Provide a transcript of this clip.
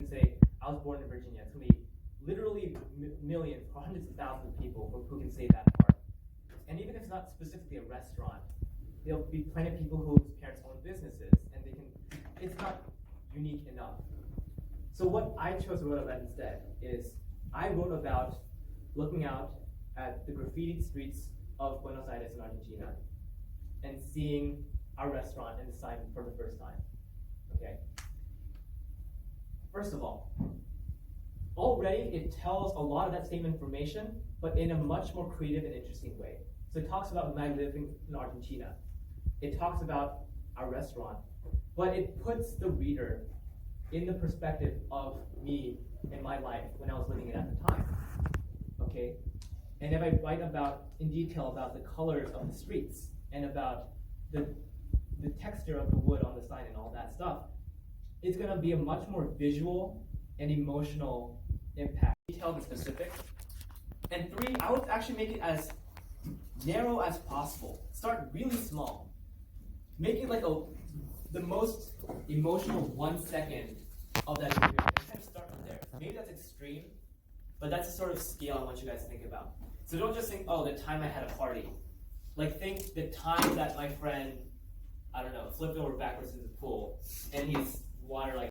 say, I was born in Virginia. It's going to be literally millions or hundreds of thousands of people who can say that part. And even if it's not specifically a restaurant, there'll be plenty of people whose parents own businesses, and it's not unique enough. So what I chose to write about instead is I wrote about looking out at the graffitied streets of Buenos Aires in Argentina and seeing our restaurant and the sign for the first time. Okay. First of all, already it tells a lot of that same information, but in a much more creative and interesting way. So it talks about my living in Argentina. It talks about our restaurant, but it puts the reader in the perspective of me and my life when I was living it at the time. Okay? And if I write in detail about the colors of the streets and about the texture of the wood on the sign and all that stuff, it's going to be a much more visual and emotional impact. Detailed and specific. And 3, I would actually make it as narrow as possible. Start really small. Make it like the most emotional 1 second of that video. And kind of start from there. Maybe that's extreme, but that's the sort of scale I want you guys to think about. So don't just think, oh, the time I had a party. Like, think the time that my friend, I don't know, flipped over backwards in the pool, and he's water like